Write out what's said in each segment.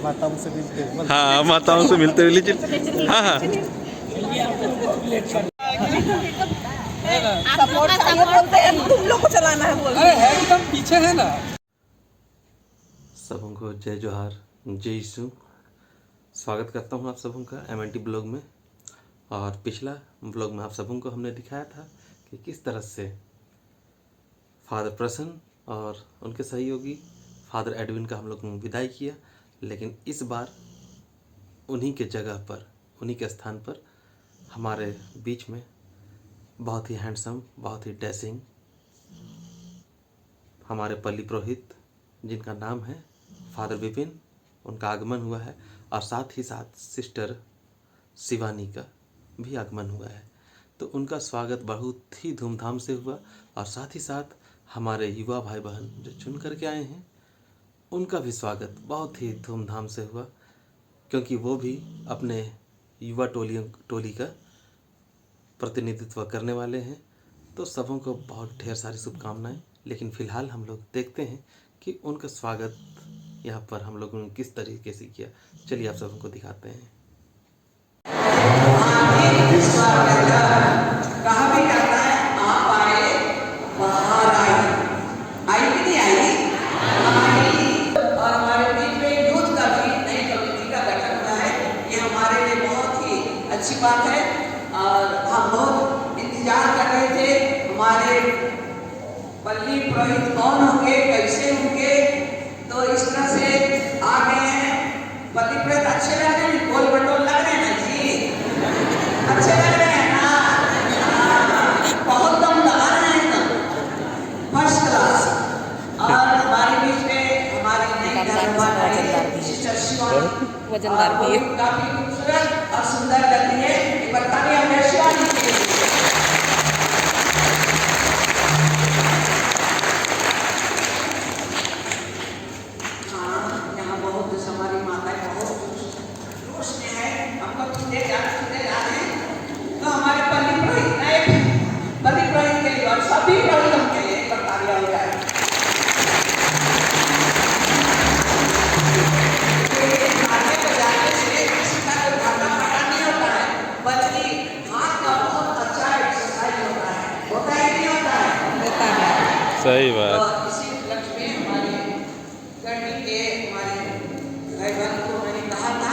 माताओं से मिलते हुए। हाँ, माताओं से मिलते हुए लीजिए। हाँ हाँ, सपोर्ट चाहिए बोलते हैं, तुम लोग को चलाना है बोलते हैं। है एकदम पीछे है ना। सबों को जय जोहार, जय यीशु। स्वागत करता हूँ आप सबों का MNT ब्लॉग में। और पिछला ब्लॉग में आप सबों को हमने दिखाया था कि किस तरह से फादर प्रसन्न और उनके सहयोगी फादर एडविन का हम लोग ने विदाई किया। लेकिन इस बार उन्हीं के जगह पर, उन्हीं के स्थान पर हमारे बीच में बहुत ही हैंडसम, बहुत ही डैशिंग हमारे पल्ली पुरोहित, जिनका नाम है फादर विपिन, उनका आगमन हुआ है। और साथ ही साथ सिस्टर शिवानी का भी आगमन हुआ है। तो उनका स्वागत बहुत ही धूमधाम से हुआ। और साथ ही साथ हमारे युवा भाई बहन जो चुन करके आए हैं, उनका भी स्वागत बहुत ही धूमधाम से हुआ, क्योंकि वो भी अपने युवा टोली का प्रतिनिधित्व करने वाले हैं। तो सबों को बहुत ढेर सारी शुभकामनाएं। लेकिन फ़िलहाल हम लोग देखते हैं कि उनका स्वागत यहाँ पर हम लोगों ने किस तरीके से किया। चलिए आप सबों को दिखाते हैं। कहा भी कहता है, आप आए बाहर आए, आई कि नहीं आई? आई। और हमारे बीच में यूथ का भी नई कम्युनिटी का गठन हुआ है। ये हमारे लिए बहुत ही अच्छी बात है। और हम बहुत इंतजार कर रहे थे हमारे पल्ली पुरोहित कौन होंगे, कैसे होंगे। तो इस तरह से आ गए हैं। पल्ली पुरोहित अच्छे लग रहे हैं, गोल बटोल लग रहे हैं ना जी, अच्छे लग रहे हैं ना, बहुत दम लगा रहे हैं ना, फर्स्ट क्लास। और हमारे बीच में हमारी नई धर्मवान सिस्टर शिवानी, वजनदार भी है, काफी खूबसूरत और सुंदर लग रही है। एक बार ताली हमें शिवानी के लिए। सही बात। और इसी उपलक्ष्य में हमारे गढ़ी के हमारे भाई बहन को मैंने कहा था,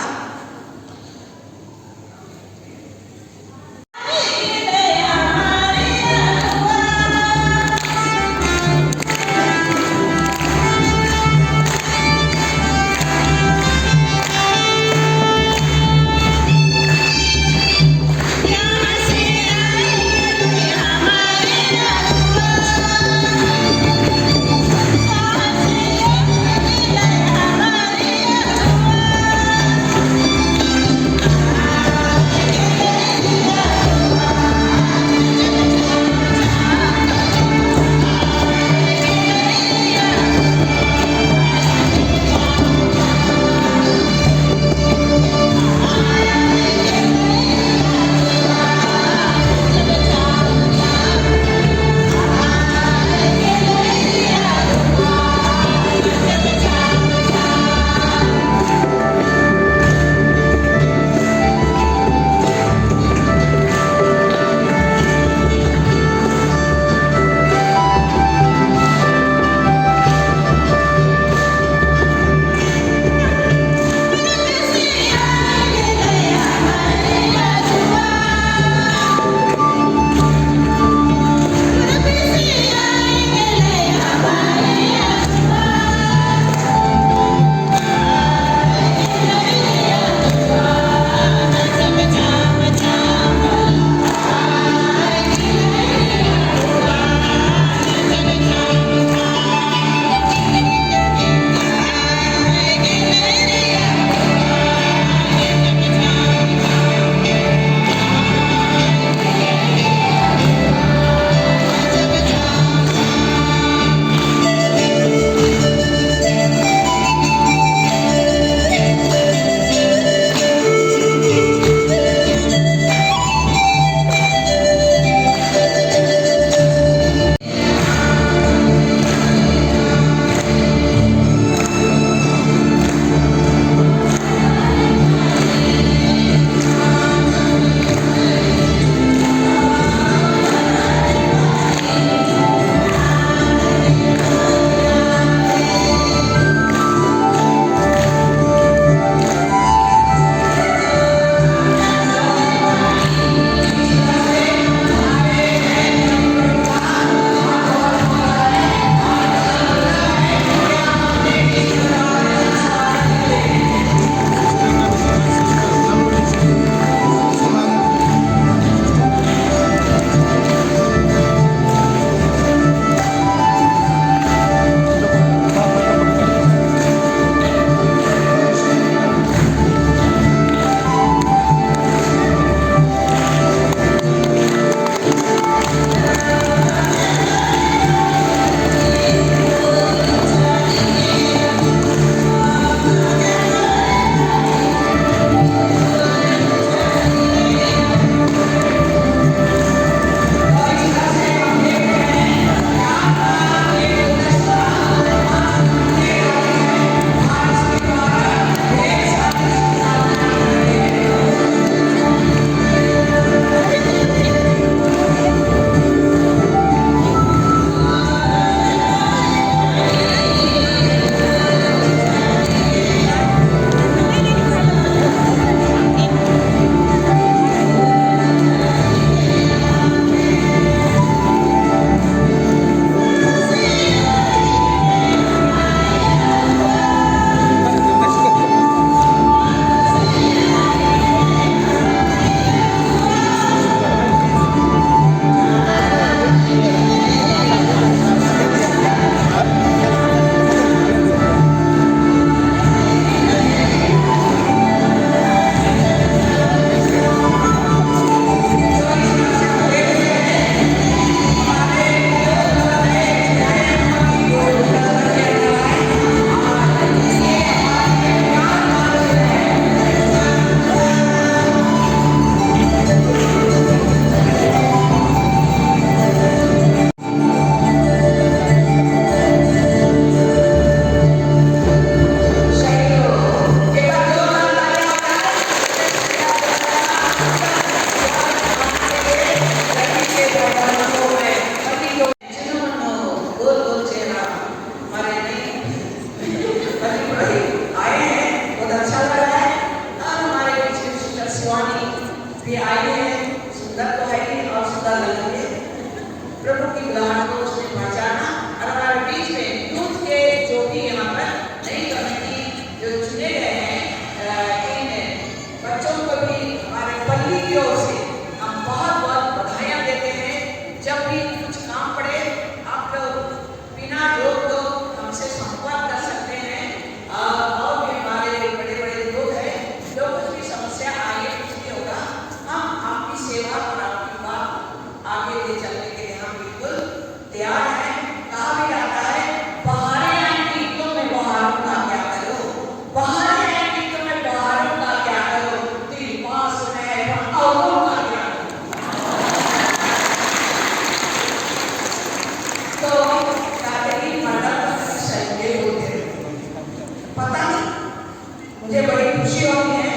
मुझे बड़ी खुशी होती है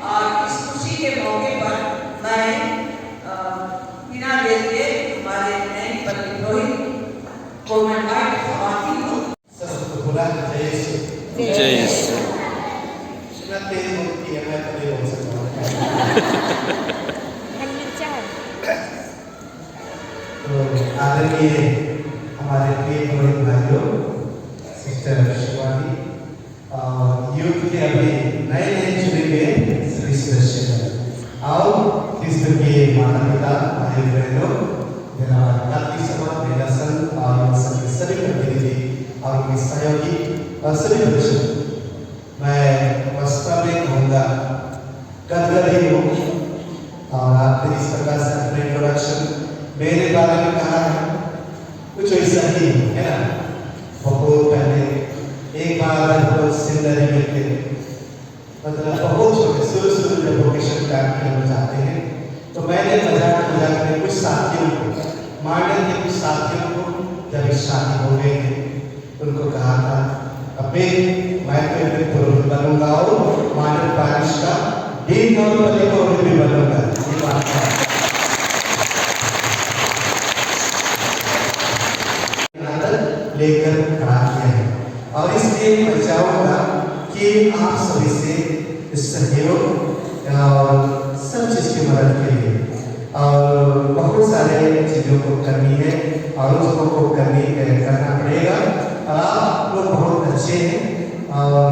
और इस खुशी के मौके पर मैं बिना देर के हमारे नए पुरोहित को मैं समाती हूँ। जय यीशु। आदरणीय हमारे प्रिय पुरोहित भाइयों, सिस्टर शिवानी और यूथ के अभी नए चुने गए सभी सदस्य और कृष्ण के माता पिता भाई बहनों, रात्रि सभा महिला संघ और सभी प्रतिनिधि और उनके सहयोगी और सभी दर्शक, मैं वास्तव में कहूँगा गदगद ही हूँ। और आपने इस प्रकार से अपने इंट्रोडक्शन मेरे बारे में कहा है, कुछ ऐसा ही है ना। बहुत पहले एक बार हम सिंदरी में थे, मतलब बहुत छोटे शुरू जब वोकेशन काम करना चाहते हैं, तो मैंने मजाक में कुछ साथियों को, मॉडल के कुछ साथियों को जब शादी हो गई थी उनको कहा था, अबे मैं तो एक पुरोहित बनूंगा और मॉडल पारिश का डीन और पुरोहित भी बनूंगा। ये बात है लेकर खड़ा किया है और इसलिए मैं चाहूँगा कि आप सभी से सहयोग और सब चीज़ की मदद के लिए और बहुत सारे चीज़ों को करनी है और उसको को करना पड़ेगा। आप लोग बहुत अच्छे हैं और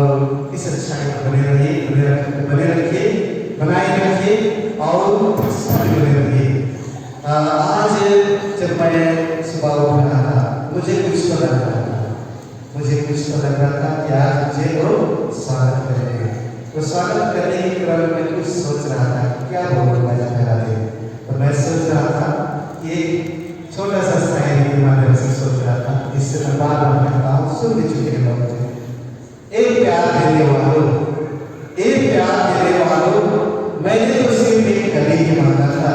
इस अच्छाई को बनाए रखिए और बने रखिए। आज जब मैं सुबह उठ रहा था मुझे कुछ तो लग रहा था कि आज मुझे तो स्वागत करेंगे। तो स्वागत करने के क्रम में कुछ सोच रहा था क्या बोलूँगा पहला दिन। तो मैं सोच रहा था कि छोटा सा शायरी के माध्यम से सोच रहा था, जिससे मैं बार बार कहता हूँ, सुन चुके हैं लोग। एक प्यार देने वालों, मैंने तो सिर्फ एक कली ही मांगा था,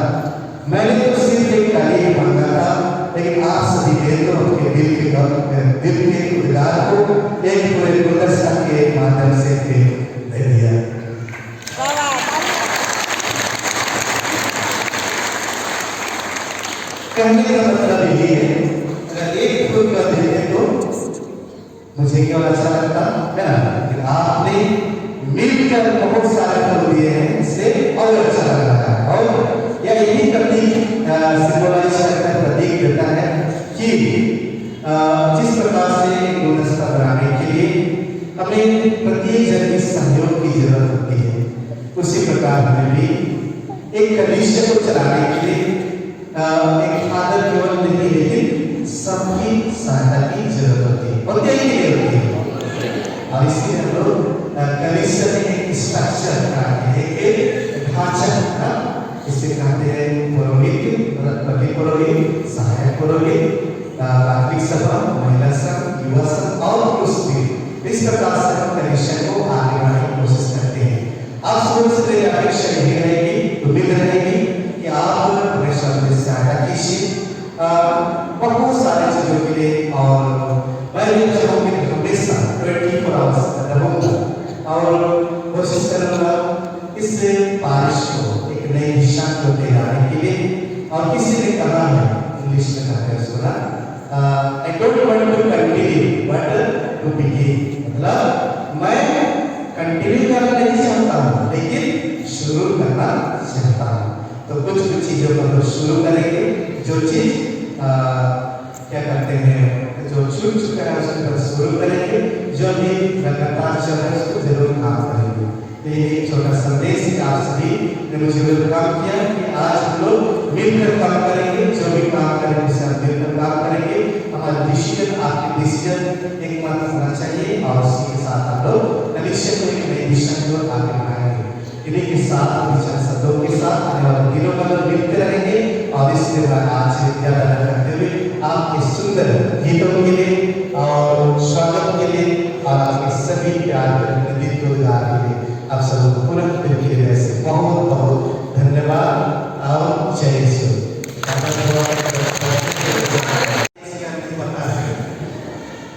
लेकिन आप सभी ने तो अपने दिल के उद्गार को एक पूरे गुलदस्ता के माध्यम से दे दिया। कहने का मतलब यही है, अगर एक फूल का देते तो मुझे क्यों अच्छा लगता है ना, लेकिन आपने मिलकर बहुत सारे फूल दिए हैं, इससे और अच्छा लग रहा है। और यही प्रतीक सिंबलाइज करता है, प्रतीक देता है कि जिस प्रकार से गुलदस्ता बनाने के लिए हमें प्रत्येक जन के सहयोग की जरूरत होती है, उसी प्रकार हमें भी एक कलीसिया को चलाने के लिए एक फादर केवल नहीं, लेकिन सबकी सहायता की जरूरत होती है। और इसलिए हम लोग कलीसिया में एक स्ट्रक्चर बनाते हैं, एक ढांचा का, इसे कहते हैं पुरोहित, प्रति पुरोहित, सहायक पुरोहित, रात्रि सभा, महिला संघ, युवा संघ और पुरुष। इस प्रकार से हम कलीसिया को आगे बढ़ाने की कोशिश करते हैं। आप सबसे मेरी अपेक्षा यही रहेगी, उम्मीद रहेगी कि आप हमेशा मुझे सहायता कीजिए बहुत सारे चीजों के लिए। और मैं ये चाहूँगी कि हमेशा 24 आवर्स रहूँगा और कोशिश करूँगा इस बारिश को एक नई दिशा को दिलाने के लिए। और किसी ने कहा है, इंग्लिश में कहा है, सुना, I don't want to continue but to begin, मतलब मैं कंटिन्यू करना नहीं चाहता हूँ, लेकिन शुरू करना चाहता हूँ। तो कुछ चीजों को तो शुरू करेंगे, जो चीज क्या करते हैं, जो छूट चुका है उसको तो शुरू करेंगे, जो भी लगातार चल रहा है उसको जरूर काम करेंगे। ये एक छोटा संदेश है, आप सभी ने मुझे वेलकम किया कि आज हम लोग मिलकर काम करेंगे, जो भी काम करेंगे उसे हम मिलकर काम करेंगे। हमारा डिसीजन, आपके डिसीजन एक मत होना चाहिए और उसी के साथ हम लोग कलीसिया को एक नई दिशा की ओर आगे बढ़ाएंगे। इन्हीं के साथ, विचार शब्दों के साथ आने वाले दिनों में लोग मिलते रहेंगे। और इसके बाद आज से ज्यादा करते हुए आपके सुंदर गीतों के लिए और स्वागत के लिए और आपके सभी प्यार प्रतिनिधित्व के लिए आप सबको पुनः फिर मिलने से बहुत बहुत धन्यवाद और जय यीशु।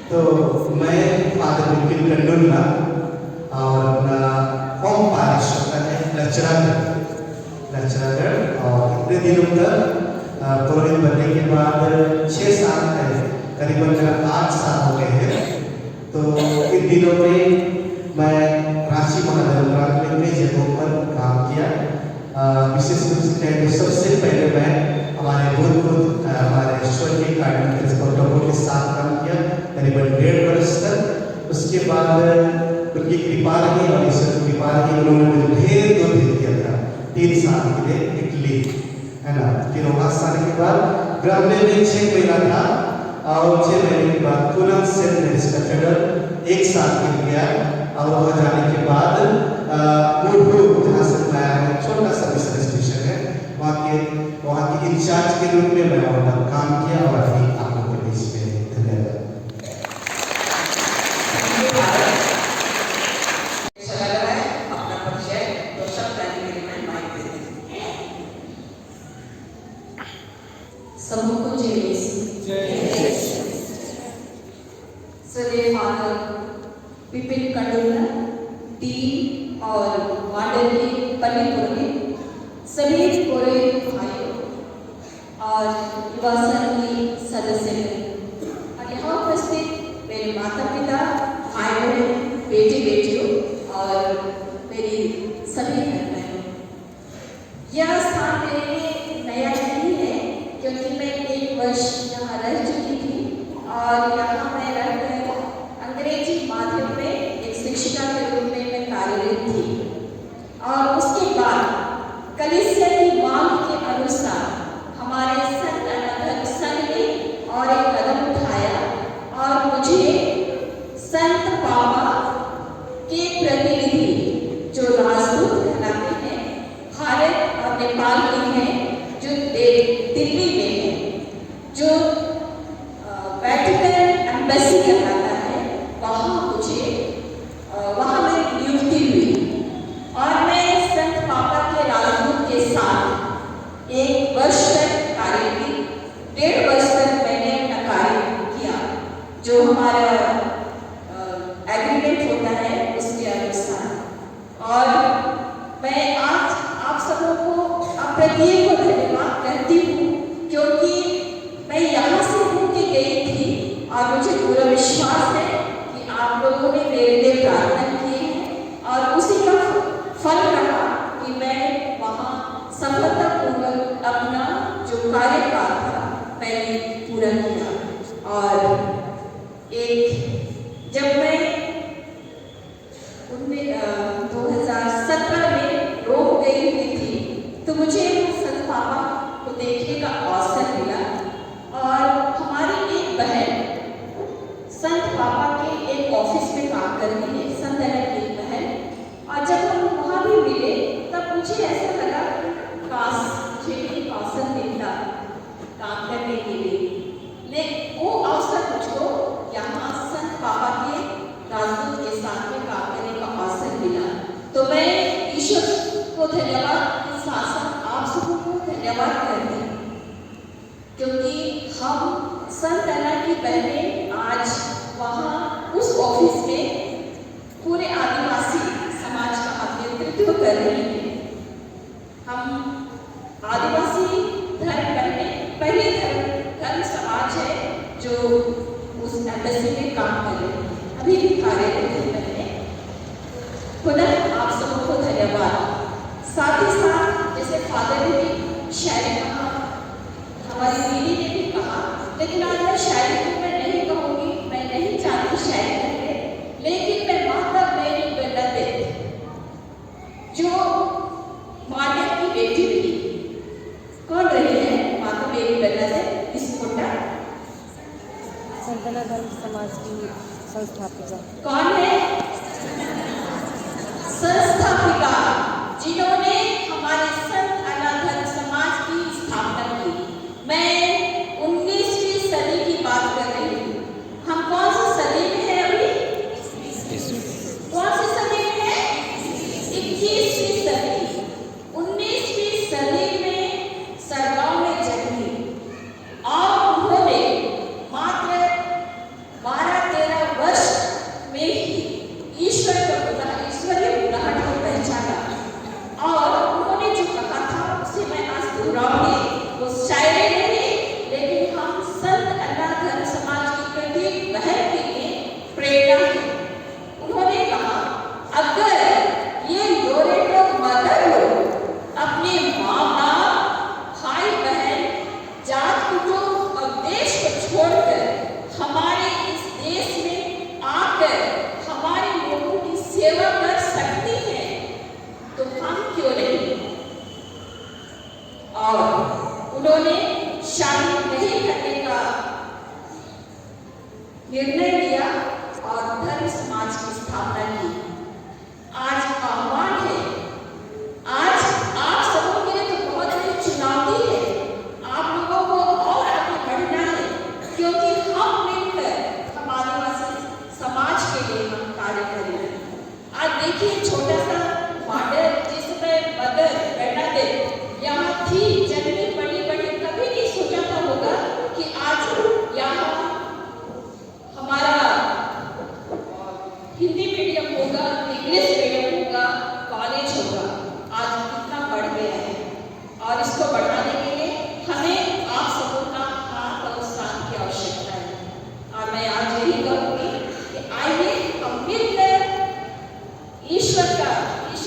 तो मैं फादर बिपिन टंडन और अपना लचरागढ़ और इतने दिनों तक पुरोहित बनने के बाद 6 साल करीबन 8 साल हो गए हैं। तो इन दिनों में मैं रांची महानगर प्रांत में कई जगहों पर काम किया। विशेष रूप से कहें तो सबसे पहले मैं हमारे हमारे स्वर्गीय कार्डिनल प्रोटोकॉल के साथ काम किया करीबन 1.5 वर्ष तक। उसके बाद उनकी कृपा रही और ईश्वर की कृपा रही, उन्होंने मुझे ढेर दूर भेज दिया था 3 साल के लिए इटली, है ना। फिर वहाँ से आने के बाद ग्रामीण में 6 महीना था और 6 महीने के बाद पुनः सेंट मेरीज कैथेड्रल 1 साल के लिए गया और वहाँ जाने के बाद मूलभूत जहाँ से मैं आया हूँ छोटा सा मिशन स्टेशन है, वहाँ के इंचार्ज के रूप में मैं वहाँ पर काम किया और अभी आप लोगों के बीच में। धन्यवाद। समूह को सदैव फादर विपिन कंडोला, टीम और मॉडल के पल्ली पुरोहित, सभी पुरोहित भाइयों और युवा संघ की सदस्य और यहाँ उपस्थित मेरे माता पिता, भाई बहन, बेटे बेटियों और मेरी सभी बहनों, यह स्थान मेरे लिए नया नहीं है क्योंकि मैं 1 वर्ष यहाँ रह चुकी थी और यहाँ मैं रहकर अंग्रेजी माध्यम में एक शिक्षिका के रूप में मैं कार्यरत थी। और उसके बाद कलीसिया की मांग के अनुसार हमारे संत अनाथक संघ ने और एक कदम उठाया और मुझे संत पापा के प्रतिनिधि जो राजदूत कहलाते हैं भारत और नेपाल के हैं, जो दिल्ली में है, जो वेटिकन एम्बेसी कहलाता है, वहाँ मेरी नियुक्ति हुई और मैं संत पापा के राजदूत के साथ 1 वर्ष तक कार्य की, 1.5 वर्ष तक मैंने अपना कार्य किया जो हमारा एग्रीमेंट होता है उसके अनुसार। और मैं आज आप सबों को प्रत्येक को धन्यवाद कहती हूँ क्योंकि मैं यहाँ से होकर गई थी और मुझे पूरा विश्वास है कि आप लोगों ने मेरे लिए प्रार्थना की है और उसी का फल रहा कि मैं वहाँ सफलतापूर्वक अपना जो कार्यकाल था मैंने पूरा किया। और जब मैं 2017 में रोम गई हुई थी तो मुझे संत पापा को देखने का अवसर मिला और हमारी एक बहन संत पापा के एक ऑफिस में काम कर रही है, संत की एक बहन। और जब हम वहाँ भी मिले तब मुझे ऐसा लगा काश मुझे एक अवसर मिलता काम करने के लिए, लेकिन वो अवसर मुझको यहाँ संत पापा के राजदूत के साथ में काम करने का अवसर मिला। तो मैं ईश्वर को धन्यवाद के साथ साथ आप सबों को धन्यवाद करती हूँ क्योंकि हम संत अना की बहनें आज वहाँ उस ऑफिस में पूरे आदिवासी समाज का नेतृत्व कर रही हैं। हम आदिवासी धर्म बहनें पहले धर्म समाज है जो उस एम्बेसी में काम कर रहे हैं, अभी भी कार्यरत हैं बहनें। पुनः आप सबों को धन्यवाद। साथ ही साथ जैसे फादर ने भी शायरी कहा, हमारी दीदी ने भी कहा, लेकिन आज मैं शायरी में नहीं कहूँगी, मैं नहीं चाहती शायरी करने, लेकिन मैं माता मेरी बेटी जो मालिक की बेटी थी, कौन रही है माता मेरी बेटा से इस कोटा संतना धर्म समाज की संस्थापिका कौन है? संस्थापिका जिन्होंने हमारे संत अनाथक समाज की स्थापना की। मैं 19वीं सदी की बात कर रही हूँ। हम कौन सी सदी में हैं अभी? कौन सी सदी में हैं? 21वीं सदी। 19वीं सदी में सरगांव में जन्मी और उन्होंने मात्र 12-13 वर्ष में ही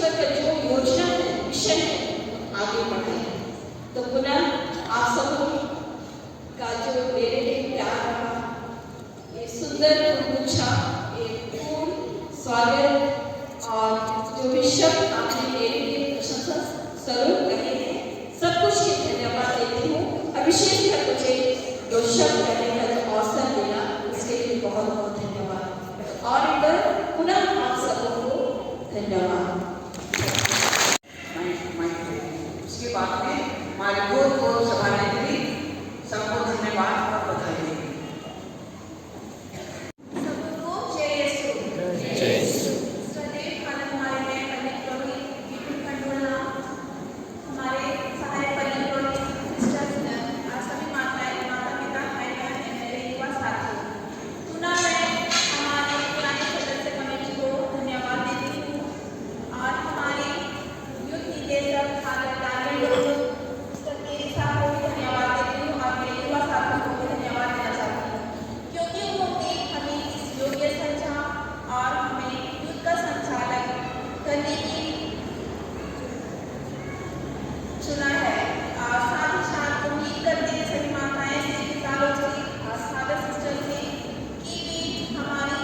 ईश्वर का जो योजना है, मिशन है, आगे बढ़े। तो पुनः आप सबों का जो मेरे लिए प्यार रहा, ये सुंदर गुच्छा, एक पूर्ण स्वागत और जो भी शब्द आपने मेरे लिए प्रशंसा स्वरूप कहे हैं, सब कुछ के धन्यवाद देती हूँ। अभिषेक कर मुझे जो शब्द कहने का जो अवसर मिला, उसके लिए बहुत बहुत धन्यवाद। और एक बार पुनः आप सबों को धन्यवाद। उसके बाद में हमारे को सभानेत्री सबको धन्यवाद और बधाई देंगे। सबको जय यीशु। सदैव खाना हमारे नए पंडित रोहित विपिन खंडूला, हमारे सहायक पंडित रोहित सिस्टर्स, सभी माताएं, माता पिता, भाई बहन, मेरे युवा साथियों, पुनः मैं हमारे पुराने सदस्य कमेटी को धन्यवाद देती हूँ और हमारी यूथ निदेशक फादर दानियल सबके साथ को भी धन्यवाद देती हूँ और मेरे युवा साथियों को भी धन्यवाद देना चाहती हूँ, क्योंकि उन्होंने हमें इस योग्य संचार और हमें युद्ध का संचालन करने की चुना है। और साथ ही साथ उम्मीद करते हैं सभी माताएं से, पिताओं से और फादर सिस्टर से कि वे हमारी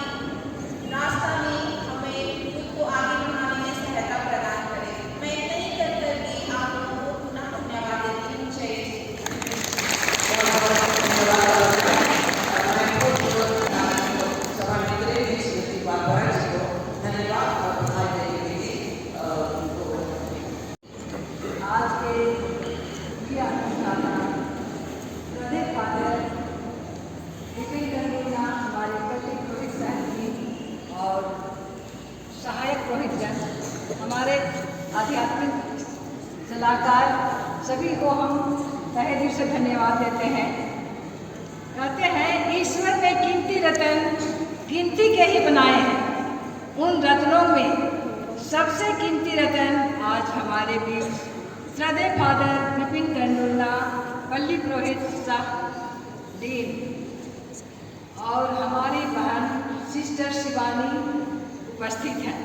रास्ता में हमें युद्ध को आगे बढ़ाने में सहायता प्रदान करें। मैं इतना ही कर करके आप लोगों को पुनः धन्यवाद देती हूँ। जय आज के ये अनुष्ठान हृदय फादर विपिन खंडूला, हमारे पंडित रोहित साहब जी और सहायक रोहित जन, हमारे आध्यात्मिक सलाहकार, सभी को हम तहे दिल से धन्यवाद देते हैं। कहते हैं ईश्वर ने कीमती रतन गिनती के ही बनाए हैं। उन रत्नों में सबसे कीमती रतन आज हमारे बीच श्रद्धेय फादर विपिन खंडूला, पल्ली पुरोहित साहब डीन और हमारी बहन सिस्टर शिवानी उपस्थित हैं।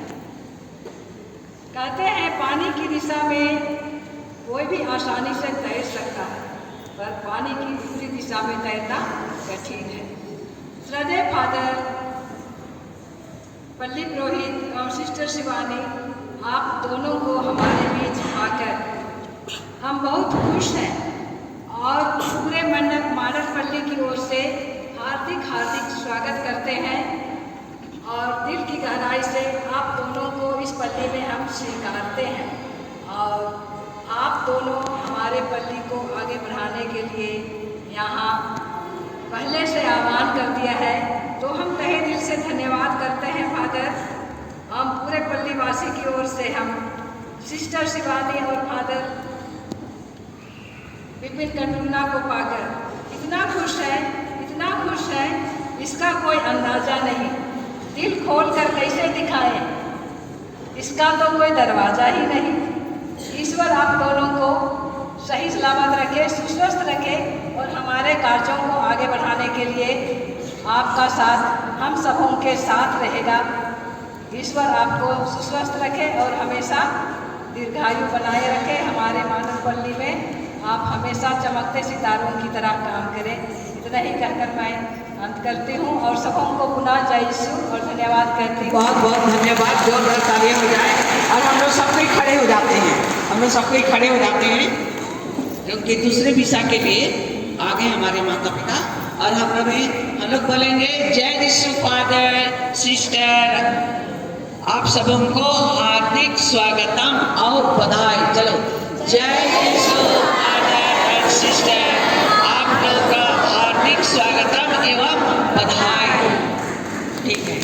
कहते हैं पानी की दिशा में कोई भी आसानी से तैर सकता है, पर पानी की दूसरी दिशा में तैरना कठिन है। श्रद्धेय फादर पल्ली पुरोहित और सिस्टर शिवानी, आप दोनों को हमारे बीच आकर हम बहुत खुश हैं और पूरे मंडप माडल पल्ली की ओर से हार्दिक स्वागत करते हैं और दिल की गहराई से आप दोनों को इस पल्ली में हम स्वीकारते हैं और आप दोनों हमारे पल्ली को आगे बढ़ाने के लिए यहाँ पहले से आह्वान कर दिया है, तो हम तहे दिल से धन्यवाद करते हैं फादर। हम पूरे पल्लीवासी की ओर से हम सिस्टर शिवानी और फादर विपिन खंडूला को पाकर इतना खुश है, इसका कोई अंदाजा नहीं। दिल खोल कर कैसे दिखाएं, इसका तो कोई दरवाजा ही नहीं। ईश्वर आप दोनों को सही सलामत रखे, सुस्वस्थ रखे और हमारे कार्यों को आगे बढ़ाने के लिए आपका साथ हम सबों के साथ रहेगा। ईश्वर आपको सुस्वस्थ रखे और हमेशा दीर्घायु बनाए रखे। हमारे मानव पल्ली में आप हमेशा चमकते सितारों की तरह काम करें। इतना ही कहकर मैं अंत करती हूँ और सबों को पुनः जय यीशु और धन्यवाद कहती हूँ। बहुत बहुत धन्यवाद। जोरदार तालियां हो जाए और हम लोग सब कोई खड़े हो जाते हैं, क्योंकि दूसरे विषय के लिए आगे हमारे माता पिता और हम लोग बोलेंगे जय यीशु फादर सिस्टर। आप सबों को हार्दिक स्वागतम और बधाई। चलो जय यीशु फादर और सिस्टर, आप लोग का हार्दिक स्वागतम एवं बधाई। ठीक है।